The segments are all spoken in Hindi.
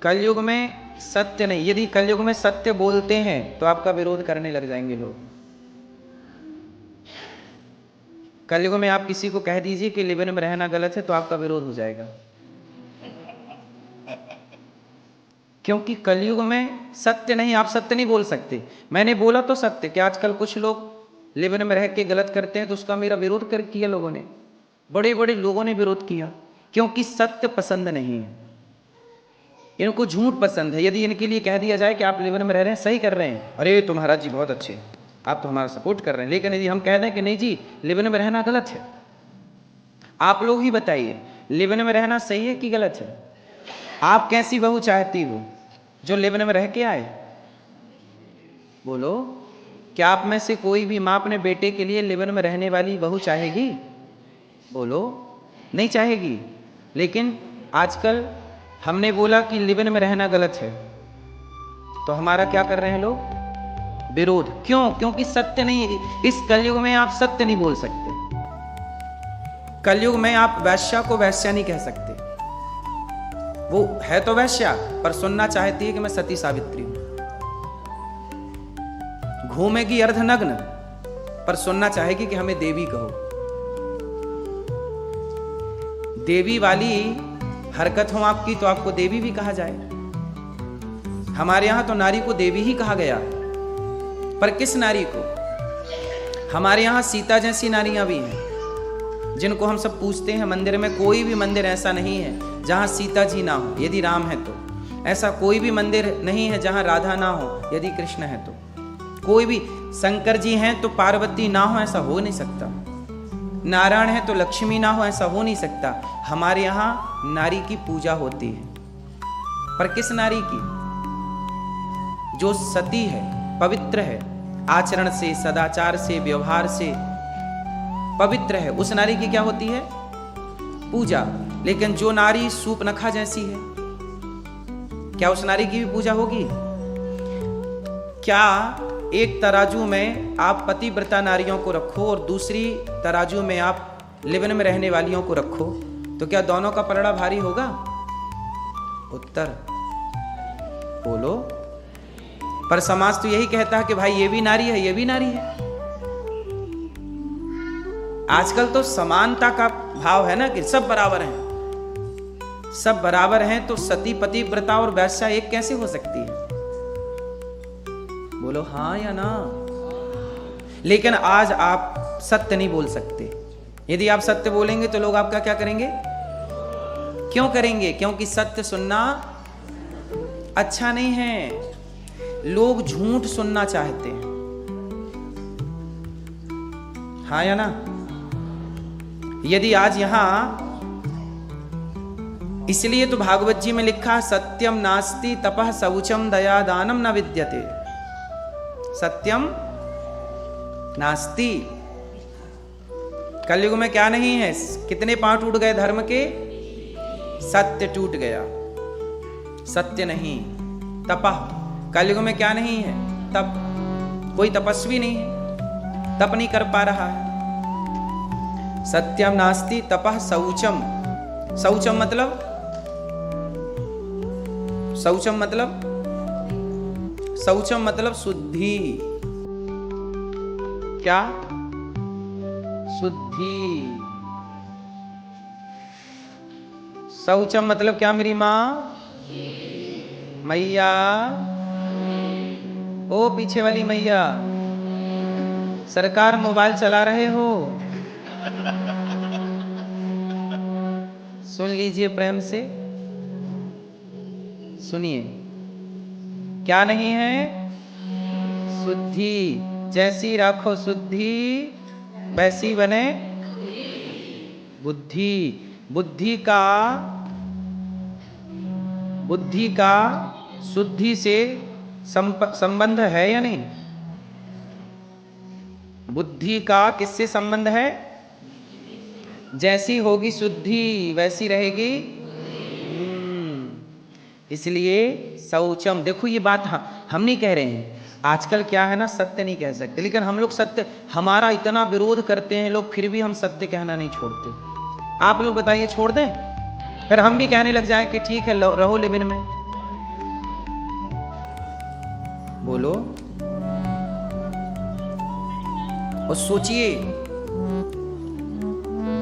कलयुग में सत्य नहीं, यदि कलयुग में सत्य बोलते हैं तो आपका विरोध करने लग जाएंगे लोग। कलयुग में आप किसी को कह दीजिए कि लिव इन में रहना गलत है तो आपका विरोध हो जाएगा, क्योंकि कलयुग में सत्य नहीं, आप सत्य नहीं बोल सकते। मैंने बोला तो सत्य कि आजकल कुछ लोग लिव इन में रह के गलत करते हैं तो उसका मेरा विरोध किया लोगों ने, बड़े बड़े लोगों ने विरोध किया, क्योंकि सत्य पसंद नहीं है, इनको झूठ पसंद है। यदि इनके लिए कह दिया जाए कि आप लिव इन में रह रहे हैं, सही कर रहे हैं, अरे तो महाराज जी बहुत अच्छे, आप तो हमारा सपोर्ट कर रहे हैं। लेकिन यदि हम कह दें कि नहीं जी लिव इन में रहना गलत है, आप लोग ही बताइए लिव इन में रहना सही है कि गलत है? आप कैसी बहू चाहती हो जो लिव इन में रह के आए? बोलो, क्या आप में से कोई भी माँ अपने बेटे के लिए लिव इन में रहने वाली बहू चाहेगी? बोलो, नहीं चाहेगी। लेकिन आजकल हमने बोला कि लिव इन में रहना गलत है, तो हमारा क्या कर रहे हैं लोग? विरोध। क्यों? क्योंकि सत्य नहीं, इस कलयुग में आप सत्य नहीं बोल सकते। कलयुग में आप वैश्या को वैश्या नहीं कह सकते, वो है तो वैश्या पर सुनना चाहती है कि मैं सती सावित्री हूं। घूमेगी अर्धनग्न पर सुनना चाहेगी कि हमें देवी कहो। देवी वाली हरकत हो आपकी तो आपको देवी भी कहा जाए। हमारे यहां तो नारी को देवी ही कहा गया, पर किस नारी को? हमारे यहां सीता जैसी नारियां भी हैं जिनको हम सब पूछते हैं। मंदिर में कोई भी मंदिर ऐसा नहीं है जहां सीता जी ना हो, यदि राम है तो। ऐसा कोई भी मंदिर नहीं है जहां राधा ना हो, यदि कृष्ण है तो। कोई भी, शंकर जी हैं तो पार्वती ना हो, ऐसा हो नहीं सकता। नारायण है तो लक्ष्मी ना हो, ऐसा हो नहीं सकता। हमारे यहाँ नारी की पूजा होती है, पर किस नारी की? जो सती है, पवित्र है, आचरण से, सदाचार से, व्यवहार से पवित्र है, उस नारी की क्या होती है? पूजा। लेकिन जो नारी सूपनखा जैसी है, क्या उस नारी की भी पूजा होगी? क्या एक तराजू में आप पतिव्रता नारियों को रखो और दूसरी तराजू में आप लिव इन में रहने वालियों को रखो, तो क्या दोनों का पलड़ा भारी होगा? उत्तर बोलो। पर समाज तो यही कहता है कि भाई ये भी नारी है, ये भी नारी है। आजकल तो समानता का भाव है ना, कि सब बराबर हैं। सब बराबर हैं तो सती, पतिव्रता और वैश्या एक कैसे हो सकती है? बोलो हाँ या ना। लेकिन आज आप सत्य नहीं बोल सकते। यदि आप सत्य बोलेंगे तो लोग आपका क्या करेंगे? क्यों करेंगे? क्योंकि सत्य सुनना अच्छा नहीं है। लोग झूठ सुनना चाहते हैं, हाँ या ना। यदि आज यहां, इसलिए तो भागवत जी में लिखा सत्यम नास्ति तपः शौचम दया दानम न विद्यते। सत्यम नास्ति, कलयुग में क्या नहीं है? कितने पांव टूट गए धर्म के? सत्य टूट गया, सत्य नहीं। तपः, कलयुग में क्या नहीं है? तप। कोई तपस्वी नहीं है, तप नहीं कर पा रहा है। सत्यम नास्ति तपः शौचम। शौचम मतलब, शौचम मतलब, शौचम मतलब शुद्धि। क्या? शुद्धि। शौचम मतलब क्या मेरी माँ? मैया, ओ पीछे वाली मैया, सरकार मोबाइल चला रहे हो, सुन लीजिए प्रेम से, सुनिए। क्या नहीं है? शुद्धि। जैसी राखो शुद्धि वैसी बने बुद्धि। बुद्धि का शुद्धि से संबंध है या नहीं? बुद्धि का किससे संबंध है? जैसी होगी शुद्धि वैसी रहेगी। इसलिए शौचम। देखो ये बात हम नहीं कह रहे हैं। आजकल क्या है ना, सत्य नहीं कह सकते, लेकिन हम लोग सत्य, हमारा इतना विरोध करते हैं लोग, फिर भी हम सत्य कहना नहीं छोड़ते। आप लोग बताइए, छोड़ दें? फिर हम भी कहने लग जाए कि ठीक है रहो लिव इन में। बोलो। और सोचिए,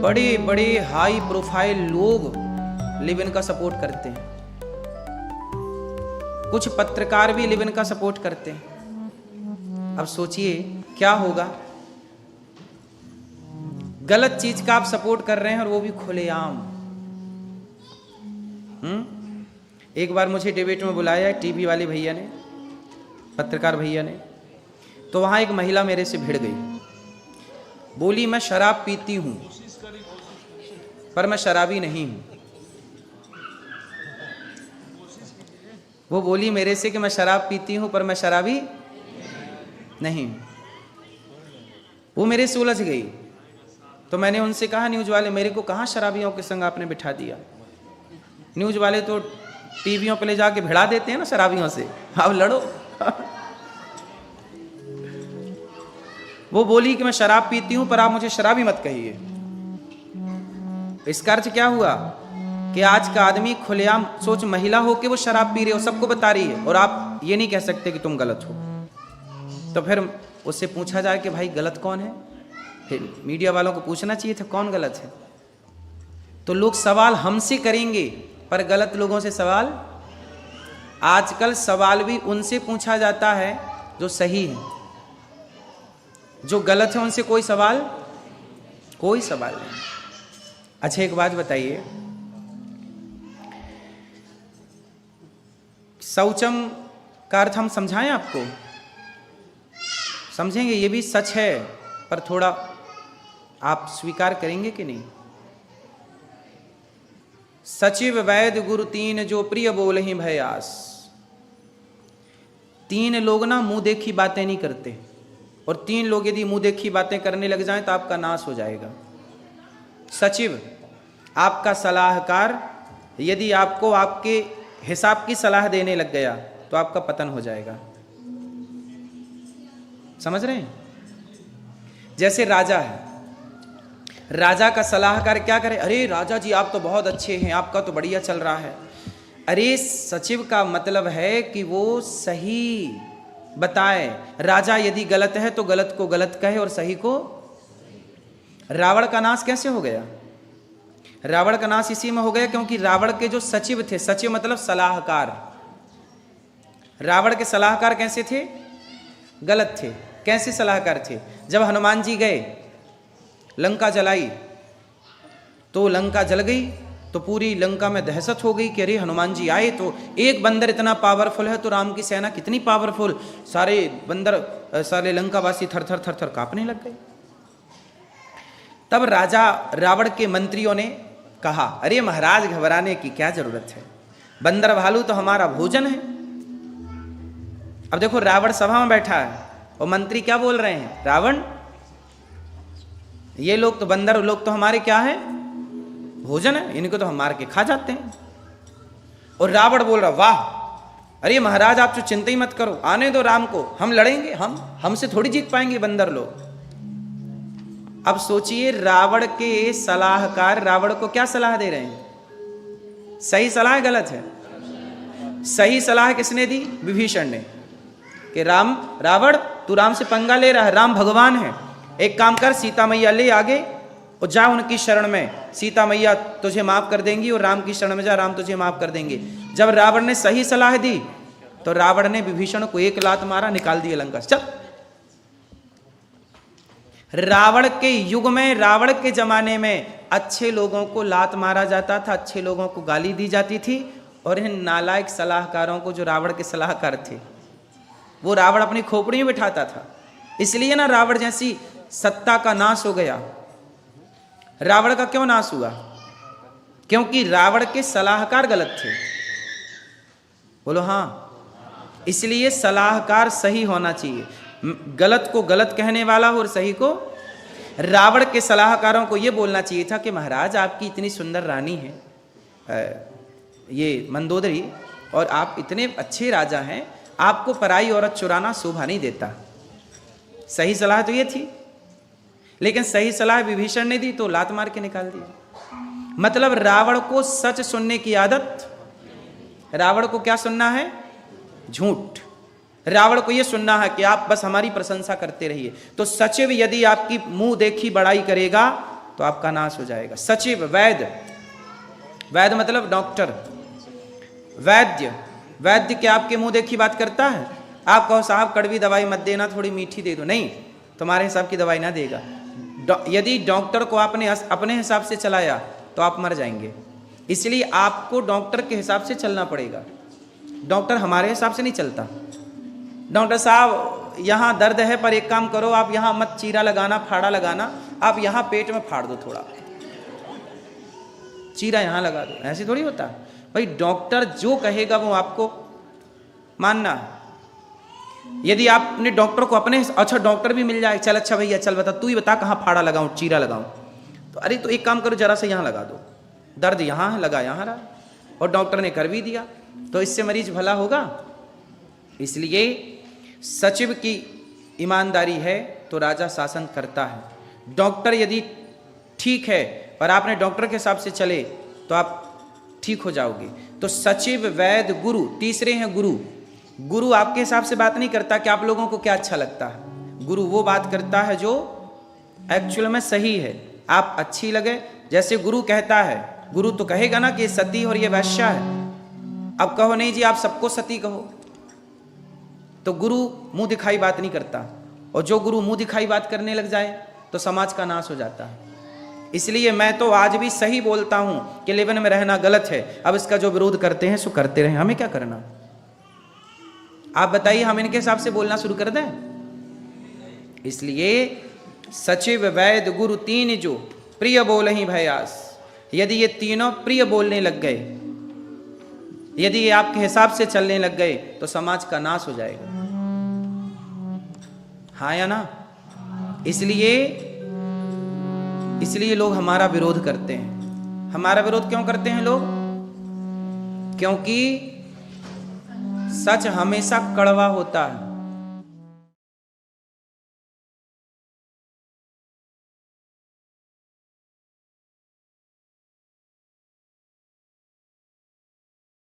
बड़े बड़े हाई प्रोफाइल लोग लिव इन का सपोर्ट करते हैं, कुछ पत्रकार भी लिव इन का सपोर्ट करते हैं। अब सोचिए क्या होगा। गलत चीज का आप सपोर्ट कर रहे हैं और वो भी खुलेआम। एक बार मुझे डिबेट में बुलाया टीवी वाले भैया ने, पत्रकार भैया ने, तो वहां एक महिला मेरे से भिड़ गई। बोली मैं शराब पीती हूं पर मैं शराबी नहीं हूं। वो बोली मेरे से कि मैं शराब पीती हूं पर मैं शराबी नहीं हूं। वो मेरे से उलझ गई। तो मैंने उनसे कहा, न्यूज वाले, मेरे को कहां शराबियों के संग आपने बिठा दिया? न्यूज वाले तो टीवियों पे ले जाके भिड़ा देते हैं ना शराबियों से, आप लड़ो। वो बोली कि मैं शराब पीती हूं पर आप मुझे शराबी मत कहिए। इसका अर्थ क्या हुआ कि आज का आदमी खुलेआम, सोच महिला हो के वो शराब पी रही हो, सबको बता रही है, और आप ये नहीं कह सकते कि तुम गलत हो। तो फिर उससे पूछा जाए कि भाई गलत कौन है? फिर मीडिया वालों को पूछना चाहिए था कौन गलत है। तो लोग सवाल हमसे करेंगे पर गलत लोगों से सवाल, आजकल सवाल भी उनसे पूछा जाता है जो सही है, जो गलत है उनसे कोई सवाल नहीं। अच्छा एक बात बताइए, शौचम का अर्थ हम समझाएं आपको? समझेंगे? ये भी सच है पर थोड़ा आप स्वीकार करेंगे कि नहीं? सचिव वैद्य गुरु तीन जो प्रिय बोलहि भयास। तीन लोग ना मुंह देखी बातें नहीं करते, और तीन लोग यदि मुंह देखी बातें करने लग जाएं तो आपका नाश हो जाएगा। सचिव आपका सलाहकार यदि आपको आपके हिसाब की सलाह देने लग गया तो आपका पतन हो जाएगा। समझ रहे हैं? जैसे राजा है, राजा का सलाहकार क्या करे? अरे राजा जी आप तो बहुत अच्छे हैं, आपका तो बढ़िया चल रहा है। अरे सचिव का मतलब है कि वो सही बताए। राजा यदि गलत है तो गलत को गलत कहे और सही को। रावण का नाश कैसे हो गया? रावण का नाश इसी में हो गया क्योंकि रावण के जो सचिव थे, सचिव मतलब सलाहकार, रावण के सलाहकार कैसे थे? गलत थे। कैसे सलाहकार थे? जब हनुमान जी गए लंका जलाई तो लंका जल गई, तो पूरी लंका में दहशत हो गई कि अरे हनुमान जी आए तो एक बंदर इतना पावरफुल है तो राम की सेना कितनी पावरफुल। सारे बंदर, सारे लंकावासी थर थर थर थर कांपने लग गए। तब राजा रावण के मंत्रियों ने कहा, अरे महाराज घबराने की क्या जरूरत है, बंदर भालू तो हमारा भोजन है। अब देखो रावण सभा में बैठा है और मंत्री क्या बोल रहे हैं? रावण, ये लोग तो बंदर लोग तो हमारे क्या है? भोजन है, इनको तो हम मार के खा जाते हैं। और रावण बोल रहा, वाह, अरे महाराज आप तो चिंता ही मत करो, आने दो राम को, हम लड़ेंगे, हमसे थोड़ी जीत पाएंगे बंदर लोग। अब सोचिए रावण के सलाहकार रावण को क्या सलाह दे रहे हैं? सही सलाह है गलत है? सही सलाह किसने दी? विभीषण ने, कि रावण तू राम से पंगा ले रहा है, राम भगवान है, एक काम कर सीता मैया ले आगे और जा उनकी शरण में, सीता मैया तुझे माफ कर देंगी, और राम की शरण में जा, राम तुझे माफ कर देंगे। जब रावण ने सही सलाह दी तो रावण ने विभीषण को एक लात मारा, निकाल दिया लंका से। चल, रावण के युग में, रावण के जमाने में अच्छे लोगों को लात मारा जाता था, अच्छे लोगों को गाली दी जाती थी, और इन नालायक सलाहकारों को जो रावण के सलाहकार थे वो रावण अपनी खोपड़ी में बिठाता था। इसलिए ना रावण जैसी सत्ता का नाश हो गया। रावण का क्यों नाश हुआ? क्योंकि रावण के सलाहकार गलत थे। बोलो हाँ। इसलिए सलाहकार सही होना चाहिए, गलत को गलत कहने वाला हो और सही को। रावण के सलाहकारों को यह बोलना चाहिए था कि महाराज आपकी इतनी सुंदर रानी है ये मंदोदरी, और आप इतने अच्छे राजा हैं, आपको पराई औरत चुराना शोभा नहीं देता। सही सलाह तो ये थी, लेकिन सही सलाह विभीषण ने दी तो लात मार के निकाल दिया। मतलब रावण को सच सुनने की आदत, रावण को क्या सुनना है? झूठ। रावण को ये सुनना है कि आप बस हमारी प्रशंसा करते रहिए। तो सचिव यदि आपकी मुंह देखी बड़ाई करेगा तो आपका नाश हो जाएगा। सचिव वैद्य, वैद्य मतलब डॉक्टर, वैद्य, वैद्य क्या आपके मुंह देखी बात करता है? आप कहो साहब कड़वी दवाई मत देना, थोड़ी मीठी दे दो, नहीं, तुम्हारे हिसाब की दवाई ना देगा। यदि डॉक्टर को आपने अपने हिसाब से चलाया तो आप मर जाएंगे। इसलिए आपको डॉक्टर के हिसाब से चलना पड़ेगा। डॉक्टर हमारे हिसाब से नहीं चलता। डॉक्टर साहब यहाँ दर्द है पर एक काम करो, आप यहाँ मत चीरा लगाना, फाड़ा लगाना, आप यहाँ पेट में फाड़ दो, थोड़ा चीरा यहाँ लगा दो। ऐसे थोड़ी होता भाई। डॉक्टर जो कहेगा वो आपको मानना है। यदि आपने डॉक्टर को अपने, अच्छा डॉक्टर भी मिल जाए, चल अच्छा भैया चल बता, तू ही बता कहाँ फाड़ा लगाऊं, चीरा लगाऊं, तो अरे तो एक काम करो जरा से यहाँ लगा दो, दर्द यहाँ है, लगा यहाँ रहा, और डॉक्टर ने कर भी दिया, तो इससे मरीज भला होगा। इसलिए सचिव की ईमानदारी है तो राजा शासन करता है। डॉक्टर यदि ठीक है पर आपने डॉक्टर के हिसाब से चले तो आप ठीक हो जाओगे। तो सचिव, वैद्य, गुरु, तीसरे हैं गुरु। गुरु आपके हिसाब से बात नहीं करता कि आप लोगों को क्या अच्छा लगता है। गुरु वो बात करता है जो एक्चुअल में सही है, आप अच्छी लगे। जैसे गुरु कहता है, गुरु तो कहेगा ना कि सती और ये वैश्या है, अब कहो नहीं जी आप सबको सती कहो, तो गुरु मुंह दिखाई बात नहीं करता। और जो गुरु मुंह दिखाई बात करने लग जाए तो समाज का नाश हो जाता है। इसलिए मैं तो आज भी सही बोलता हूं कि लेवन में रहना गलत है। अब इसका जो विरोध करते हैं सो करते रहे, हमें क्या करना। आप बताइए हम इनके हिसाब से बोलना शुरू कर दें? इसलिए सचिव, वैद्य, गुरु तीन जो प्रिय बोलहि भयास, यदि ये तीनों प्रिय बोलने लग गए, यदि ये आपके हिसाब से चलने लग गए तो समाज का नाश हो जाएगा। हाँ या ना? इसलिए लोग हमारा विरोध करते हैं। हमारा विरोध क्यों करते हैं लोग? क्योंकि सच हमेशा कड़वा होता है।